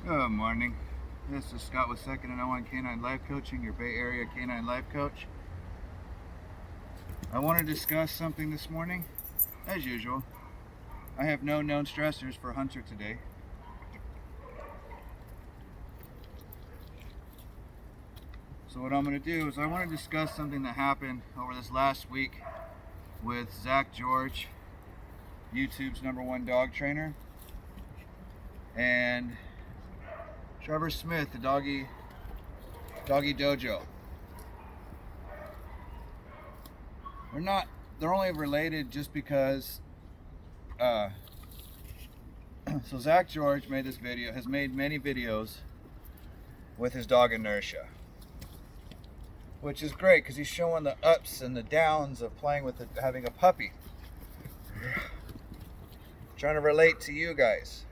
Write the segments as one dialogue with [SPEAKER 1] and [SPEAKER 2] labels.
[SPEAKER 1] Good morning. This is Scott with Second and 01 Canine Life Coaching, your Bay Area Canine Life Coach. I want to discuss something this morning. As usual, I have no known stressors for Hunter today. So what I'm going to do is I want to discuss something that happened over this last week with Zach George, YouTube's #1 dog trainer, and Trevor Smith, the Doggy Dojo. They're only related just because, so Zach George has made many videos with his dog Inertia, which is great because he's showing the ups and the downs of playing with having a puppy. Trying to relate to you guys,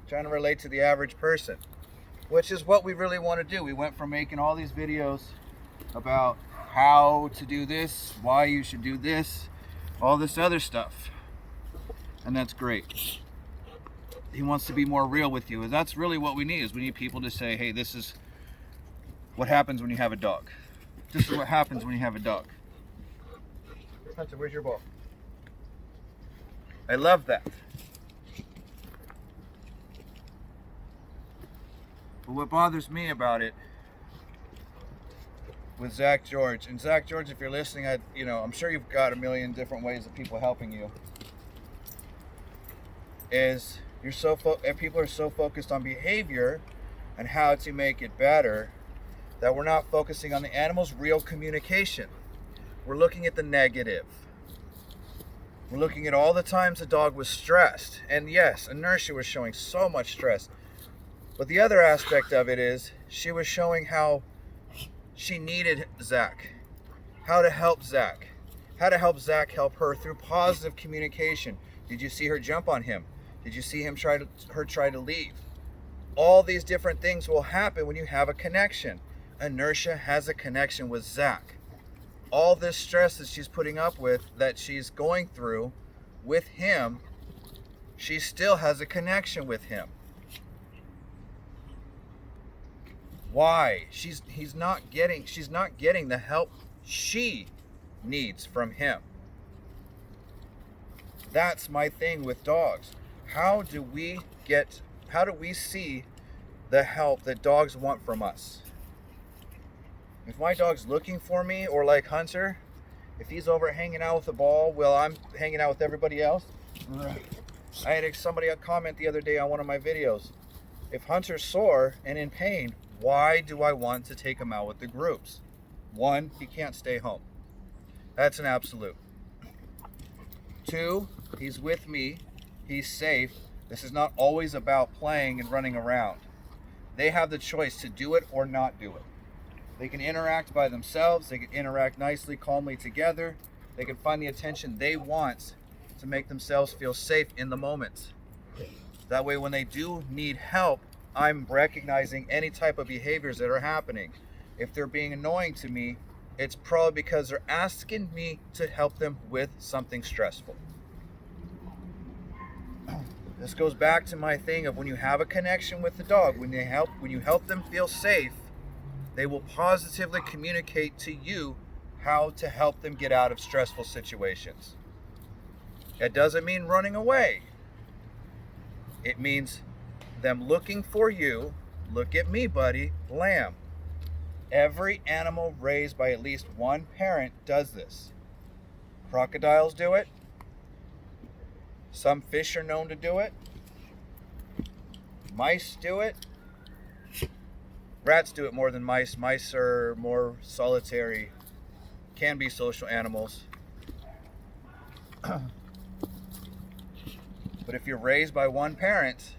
[SPEAKER 1] trying to relate to the average person, which is what we really want to do. We went from making all these videos about how to do this, why you should do this, all this other stuff, and that's great. He wants to be more real with you, and that's really what we need. Is we need people to say, hey, this is what happens when you have a dog. This is what happens when you have a dog. Hunter, where's your ball? I love that. But what bothers me about it with Zach George, and Zach George, if you're listening, I'm sure you've got a million different ways of people helping you, is people are so focused on behavior and how to make it better that we're not focusing on the animal's real communication. We're looking at the negative. We're looking at all the times the dog was stressed. And yes, Inertia was showing so much stress. But the other aspect of it is she was showing how she needed Zach, how to help Zach help her through positive communication. Did you see her jump on him? Did you see him try to leave? All these different things will happen when you have a connection. Inertia has a connection with Zach. All this stress that she's putting up with, that she's going through with him, she still has a connection with him. Why? She's not getting the help she needs from him. That's my thing with dogs. How do we see the help that dogs want from us? If my dog's looking for me, or like Hunter, if he's over hanging out with the ball while I'm hanging out with everybody else. I had somebody comment the other day on one of my videos. If Hunter's sore and in pain, why do I want to take him out with the groups? 1, he can't stay home. That's an absolute. 2, he's with me, he's safe. This is not always about playing and running around. They have the choice to do it or not do it. They can interact by themselves, they can interact nicely, calmly together. They can find the attention they want to make themselves feel safe in the moment. That way when they do need help, I'm recognizing any type of behaviors that are happening. If they're being annoying to me, it's probably because they're asking me to help them with something stressful. This goes back to my thing of when you have a connection with the dog, when you help them feel safe, they will positively communicate to you how to help them get out of stressful situations. It doesn't mean running away. It means them looking for you. Look at me, buddy. Lamb. Every animal raised by at least one parent does this. Crocodiles do it. Some fish are known to do it. Mice do it. Rats do it more than mice. Mice are more solitary, can be social animals. But if you're raised by one parent,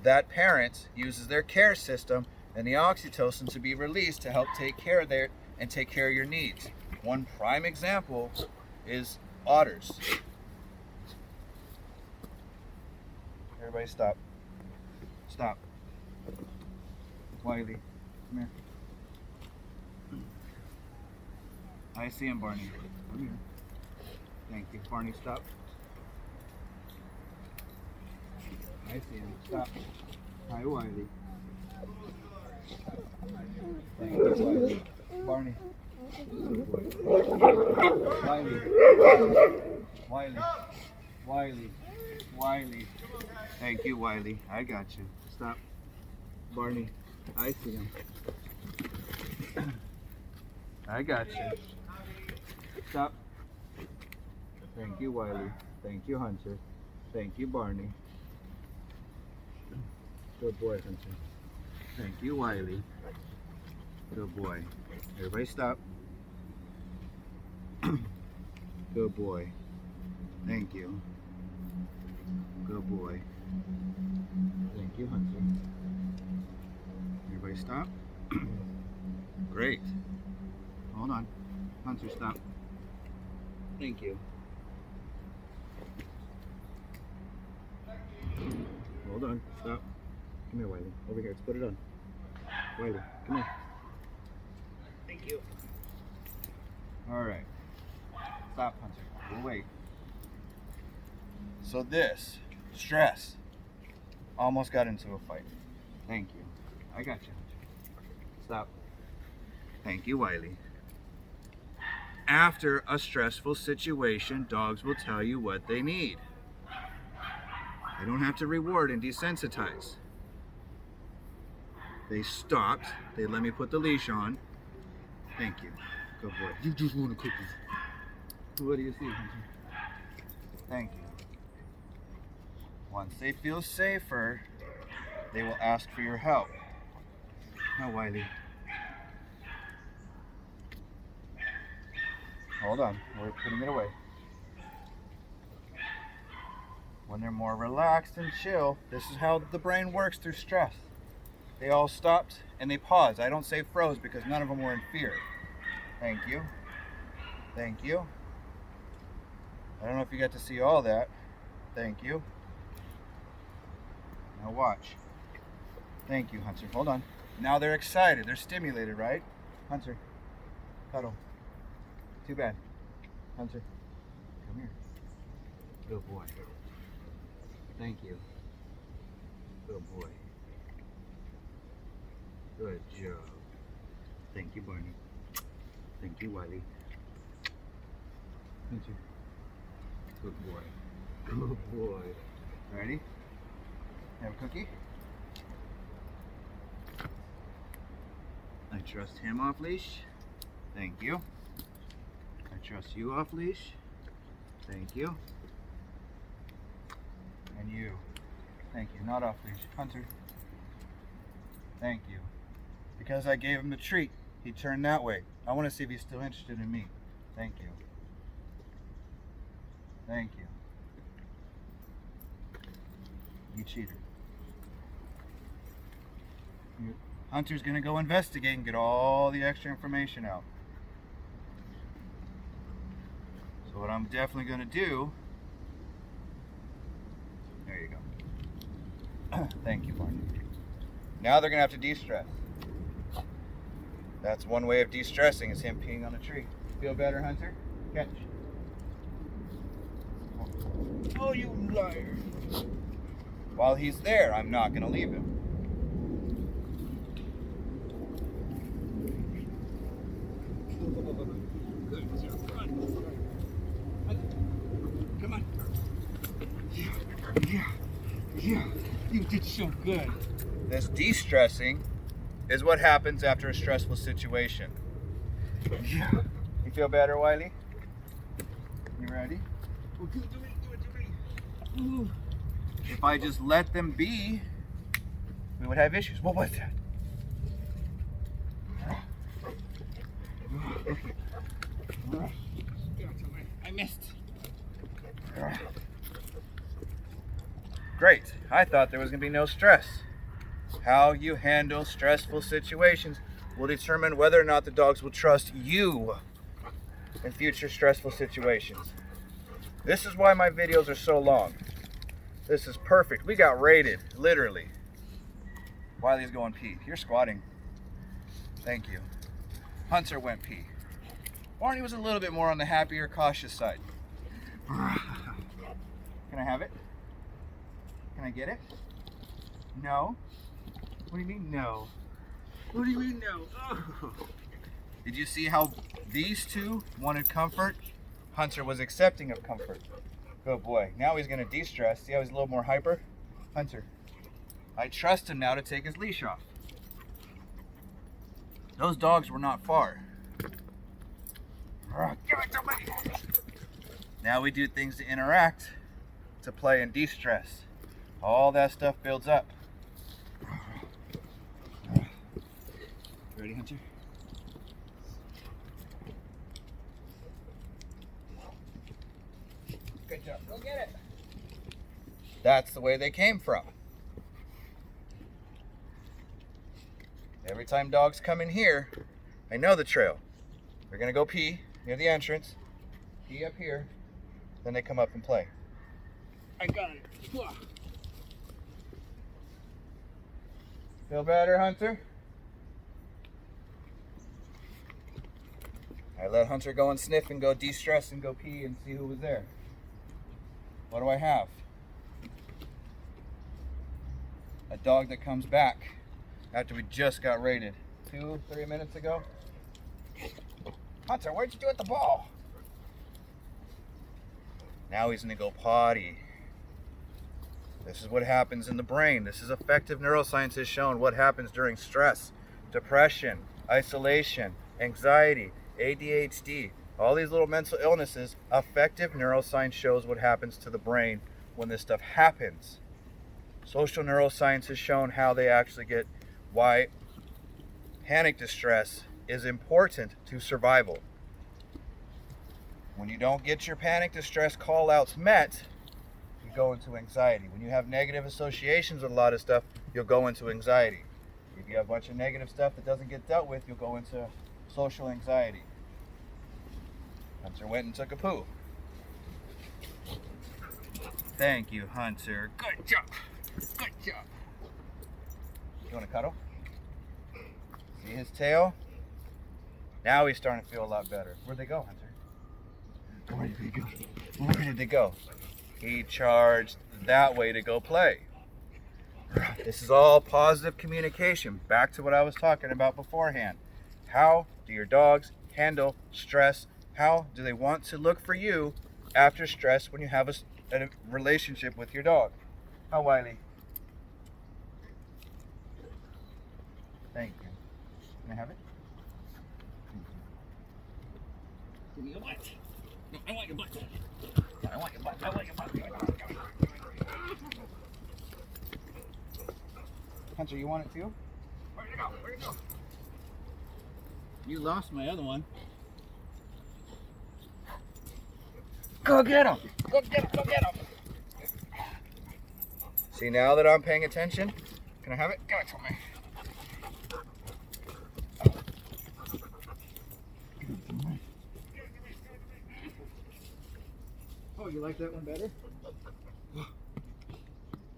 [SPEAKER 1] that parent uses their care system and the oxytocin to be released to help take care of your needs. One prime example is otters. Everybody stop. Stop. Wiley, come here. I see him, Barney. Come here. Thank you. Barney, stop. I see him. Stop. Hi, Wiley. Thank you, Wiley. Barney. Wiley. Wiley. Wiley. Wiley. Thank you, Wiley. I got you. Stop. Barney. I see him. I got you. Stop. Thank you, Wiley. Thank you, Hunter. Thank you, Barney. Good boy, Hunter. Thank you, Wiley. Good boy. Everybody stop. Good boy. Thank you. Good boy. Thank you, Hunter. Everybody stop. Great. Hold on. Hunter, stop. Thank you. Hold on. Stop. Come here, Wiley. Over here. Let's put it on. Wiley, come here. Thank you. All right. Stop, Hunter. We'll wait. So this, stress, almost got into a fight. Thank you. I got you. Stop. Thank you, Wiley. After a stressful situation, dogs will tell you what they need. I don't have to reward and desensitize. They stopped. They let me put the leash on. Thank you. Good boy. You just want a cookie. What do you see? Thank you. Once they feel safer, they will ask for your help. Now, Wiley. Hold on. We're putting it away. When they're more relaxed and chill, this is how the brain works through stress. They all stopped and they paused. I don't say froze because none of them were in fear. Thank you. Thank you. I don't know if you got to see all that. Thank you. Now watch. Thank you, Hunter. Hold on. Now they're excited. They're stimulated, right? Hunter, cuddle. Too bad. Hunter, come here. Good boy. Thank you. Good boy. Good job. Thank you, Barney. Thank you, Wiley. Hunter. Good boy. Good boy. Ready? Have a cookie? I trust him off leash. Thank you. I trust you off leash. Thank you. And you. Thank you. Not off leash. Hunter. Thank you. Because I gave him the treat, he turned that way. I want to see if he's still interested in me. Thank you. Thank you. You cheater. Hunter's gonna go investigate and get all the extra information out. So what I'm definitely gonna do, there you go. Thank you, Barney. Now they're gonna have to de-stress. That's one way of de-stressing, is him peeing on a tree. Feel better, Hunter? Catch. Oh, you liar. While he's there, I'm not gonna leave him. Good. Come on. Yeah. You did so good. This de-stressing is what happens after a stressful situation. Yeah. You feel better, Wiley? You ready? Oh, do it. Ooh. If I just let them be, we would have issues. What was that? I missed. Great. I thought there was going to be no stress. How you handle stressful situations will determine whether or not the dogs will trust you in future stressful situations. This is why my videos are so long. This is perfect. We got rated, literally. Wiley's going pee. You're squatting. Thank you. Hunter went pee. Barney was a little bit more on the happier, cautious side. Can I have it? Can I get it? No. What do you mean no? What do you mean no? Oh. Did you see how these two wanted comfort? Hunter was accepting of comfort. Good boy. Now he's gonna de-stress. See how he's a little more hyper? Hunter, I trust him now to take his leash off. Those dogs were not far. Give it to me. Now we do things to interact, to play and de-stress. All that stuff builds up. Ready, Hunter? Good job. Go get it. That's the way they came from. Every time dogs come in here, I know the trail. They're gonna go pee near the entrance, pee up here, then they come up and play. I got it. Feel better, Hunter? I let Hunter go and sniff and go de-stress and go pee and see who was there. What do I have? A dog that comes back after we just got raided 2-3 minutes ago. Hunter, what'd you do with the ball? Now he's gonna go potty. This is what happens in the brain. This is effective neuroscience has shown what happens during stress, depression, isolation, anxiety, ADHD, all these little mental illnesses. Effective neuroscience shows what happens to the brain when this stuff happens. Social neuroscience has shown how they actually get, why panic distress is important to survival. When you don't get your panic distress call outs met, you go into anxiety. When you have negative associations with a lot of stuff, you'll go into anxiety. If you have a bunch of negative stuff that doesn't get dealt with, you'll go into social anxiety. Hunter went and took a poo. Thank you, Hunter. Good job. Good job. You want to cuddle? See his tail? Now he's starting to feel a lot better. Where'd they go, Hunter? Where did they go? Where did they go? He charged that way to go play. This is all positive communication. Back to what I was talking about beforehand. How do your dogs handle stress? How do they want to look for you after stress when you have a relationship with your dog? How, Wiley? Thank you. Can I have it? Give me your butt. No, I want your butt. I want your butt. I want your butt. Hunter, you want it too? Where'd it go? Where'd it go? You lost my other one. Go get him! Go get him! Go get him! See, now that I'm paying attention, can I have it? Give it to me. Oh, you like that one better?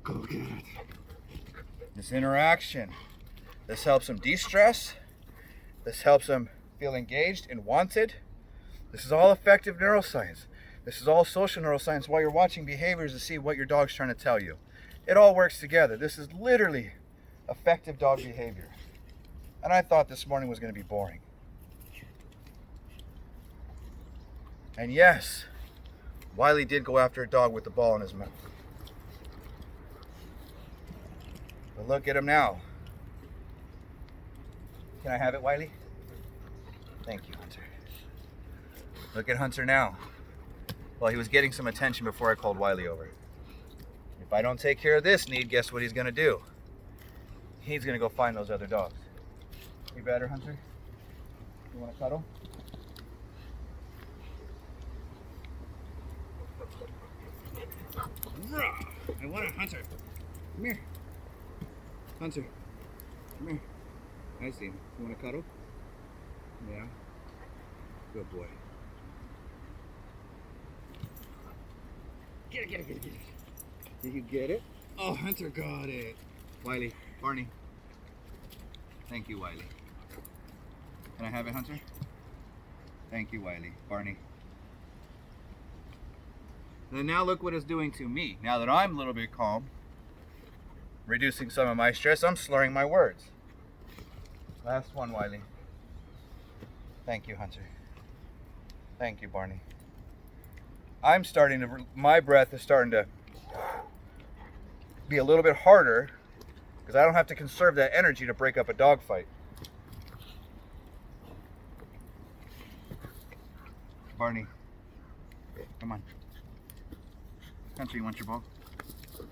[SPEAKER 1] Go get it. This interaction. This helps them de-stress. This helps them feel engaged and wanted. This is all effective neuroscience. This is all social neuroscience while you're watching behaviors to see what your dog's trying to tell you. It all works together. This is literally effective dog behavior. And I thought this morning was going to be boring. And yes, Wiley did go after a dog with the ball in his mouth. But look at him now. Can I have it, Wiley? Thank you, Hunter. Look at Hunter now. Well, he was getting some attention before I called Wiley over. If I don't take care of this need, guess what he's going to do? He's going to go find those other dogs. You better, Hunter? You want to cuddle? I want it, Hunter. Come here. Hunter. Come here. I see him. You want to cuddle? Yeah. Good boy. Get it, get it, get it, get it. Did you get it? Oh, Hunter got it. Wiley, Barney. Thank you, Wiley. Can I have it, Hunter? Thank you, Wiley. Barney. And now look what it's doing to me. Now that I'm a little bit calm, reducing some of my stress. I'm slurring my words. Last one, Wiley. Thank you, Hunter. Thank you, Barney. I'm starting to, my breath is starting to be a little bit harder because I don't have to conserve that energy to break up a dog fight. Barney, come on. Hunter, you want your ball?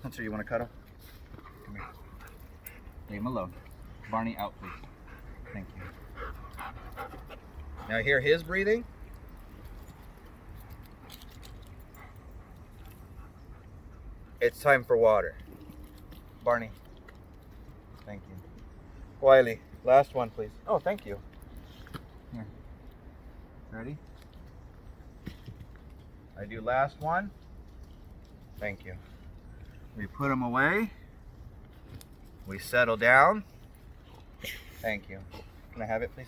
[SPEAKER 1] Hunter, you want to cuddle? Come here. Leave him alone. Barney, out, please. Thank you. Now hear his breathing. It's time for water. Barney. Thank you. Wiley, last one, please. Oh, thank you. Here. Ready? I do last one. Thank you. We put them away. We settle down. Thank you. Can I have it, please?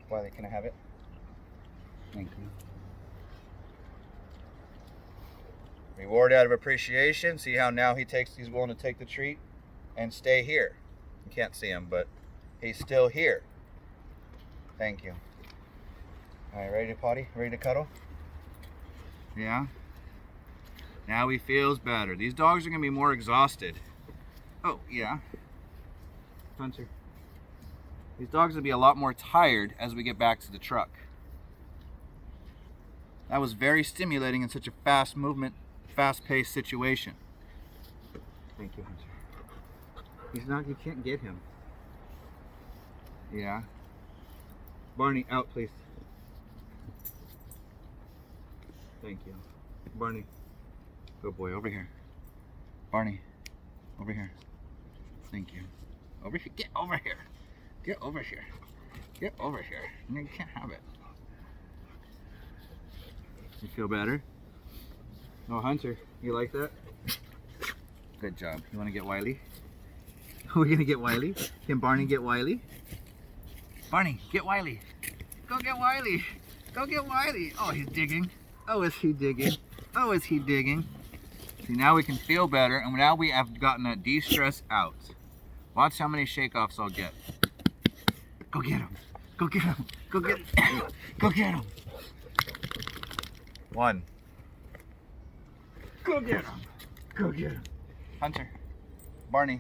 [SPEAKER 1] Wiley, can I have it? Thank you. Reward out of appreciation. See how now he's willing to take the treat and stay here. You can't see him, but he's still here. Thank you. All right, ready to potty? Ready to cuddle? Yeah? Now he feels better. These dogs are going to be more exhausted. Oh, yeah. Hunter. These dogs will be a lot more tired as we get back to the truck. That was very stimulating in such a fast movement, fast-paced situation. Thank you, Hunter. He's not, you can't get him. Yeah. Barney, out, please. Thank you. Barney. Good boy, over here. Barney, over here. Thank you. Over here. Get over here. Get over here. Get over here. No, you can't have it. You feel better? Oh, Hunter, you like that? Good job. You want to get Wiley? Are we going to get Wiley? Can Barney get Wiley? Barney, get Wiley. Go get Wiley. Go get Wiley. Oh, he's digging. Oh, is he digging? Oh, is he digging? See, now we can feel better, and now we have gotten that de-stress out. Watch how many shake-offs I'll get. Go get him. Go get him. Go get him. Go get him. One. Go get him. Go get him. Hunter. Barney.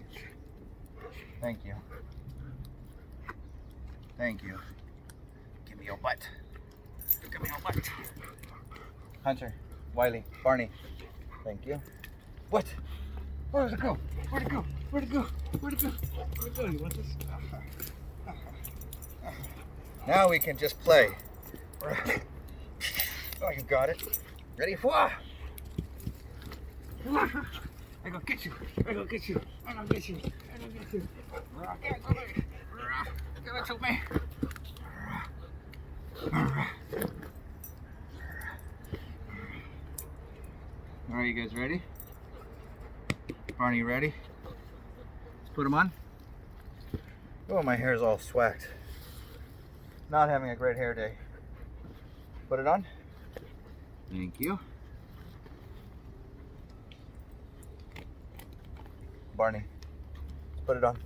[SPEAKER 1] Thank you. Thank you. Give me your butt. Give me your butt. Hunter. Wiley. Barney. Thank you. What? Where did it go? Where'd it go? Where'd it go? Where'd it go? Where'd it go? You want this? Now we can just play. Oh, you got it. Ready? Wah! I go get you. I go get you. I go get you. I go get you. Give it to me. All right, you guys ready? Barney, you ready? Let's put them on. Oh, my hair is all swacked. Not having a great hair day. Put it on. Thank you. Barney, put it on.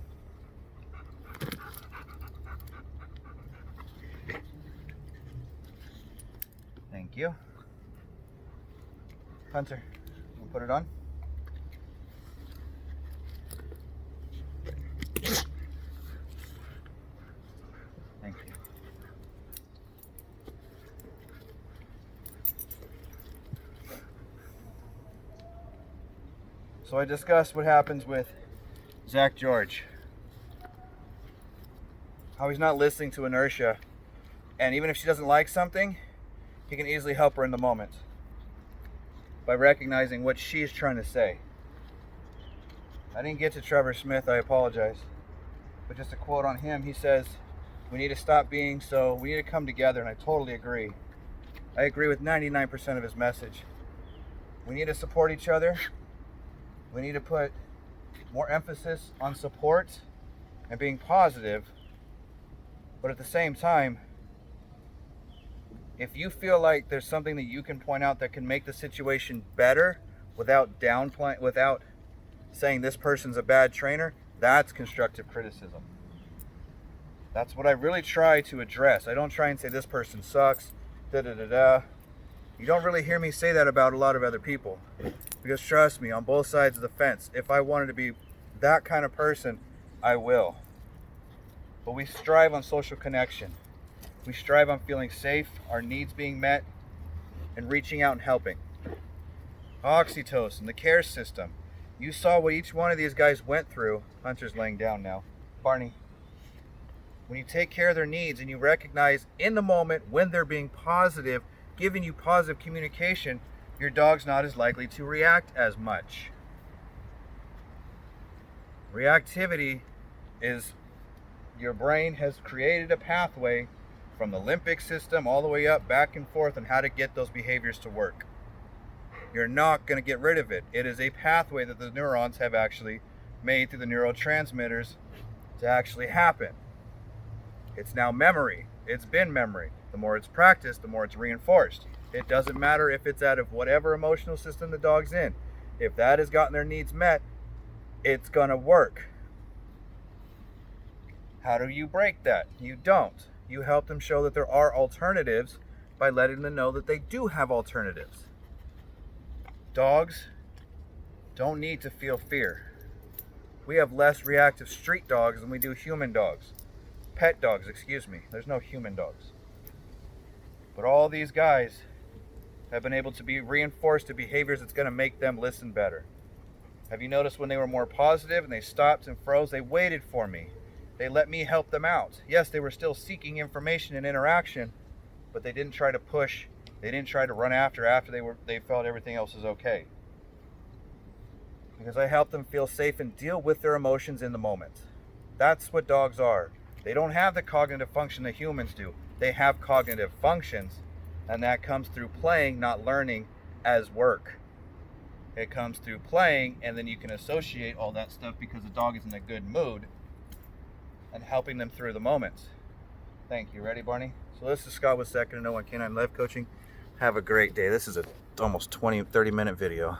[SPEAKER 1] Thank you. Hunter, we'll put it on. Thank you. So I discussed what happens with Zach George. How he's not listening to inertia. And even if she doesn't like something, he can easily help her in the moment by recognizing what she's trying to say. I didn't get to Trevor Smith, I apologize. But just a quote on him, he says, we need to stop being so, we need to come together, and I totally agree. I agree with 99% of his message. We need to support each other. We need to put more emphasis on support and being positive. But at the same time, if you feel like there's something that you can point out that can make the situation better without downplaying, without saying this person's a bad trainer, that's constructive criticism. That's what I really try to address. I don't try and say this person sucks, da-da-da-da. You don't really hear me say that about a lot of other people. Because trust me, on both sides of the fence, if I wanted to be that kind of person, I will. But we strive on social connection. We strive on feeling safe, our needs being met, and reaching out and helping. Oxytocin, the care system. You saw what each one of these guys went through. Hunter's laying down now. Barney. When you take care of their needs and you recognize in the moment when they're being positive, giving you positive communication, your dog's not as likely to react as much. Reactivity is your brain has created a pathway from the limbic system all the way up, back and forth on how to get those behaviors to work. You're not going to get rid of it. It is a pathway that the neurons have actually made through the neurotransmitters to actually happen. It's now memory. It's been memory. The more it's practiced, the more it's reinforced. It doesn't matter if it's out of whatever emotional system the dog's in. If that has gotten their needs met, it's going to work. How do you break that? You don't. You help them show that there are alternatives by letting them know that they do have alternatives. Dogs don't need to feel fear. We have less reactive street dogs than we do human dogs. Pet dogs, excuse me. There's no human dogs. But all these guys have been able to be reinforced to behaviors that's going to make them listen better. Have you noticed when they were more positive and they stopped and froze, they waited for me. They let me help them out. Yes, they were still seeking information and interaction, but they didn't try to push. They didn't try to run after they felt everything else is okay. Because I help them feel safe and deal with their emotions in the moment. That's what dogs are. They don't have the cognitive function that humans do. They have cognitive functions, and that comes through playing, not learning as work. It comes through playing, and then you can associate all that stuff because the dog is in a good mood and helping them through the moments. Thank you. Ready, Barney? So this is Scott with Second to No on Canine Life Coaching. Have a great day. This is a almost 20-30 minute video.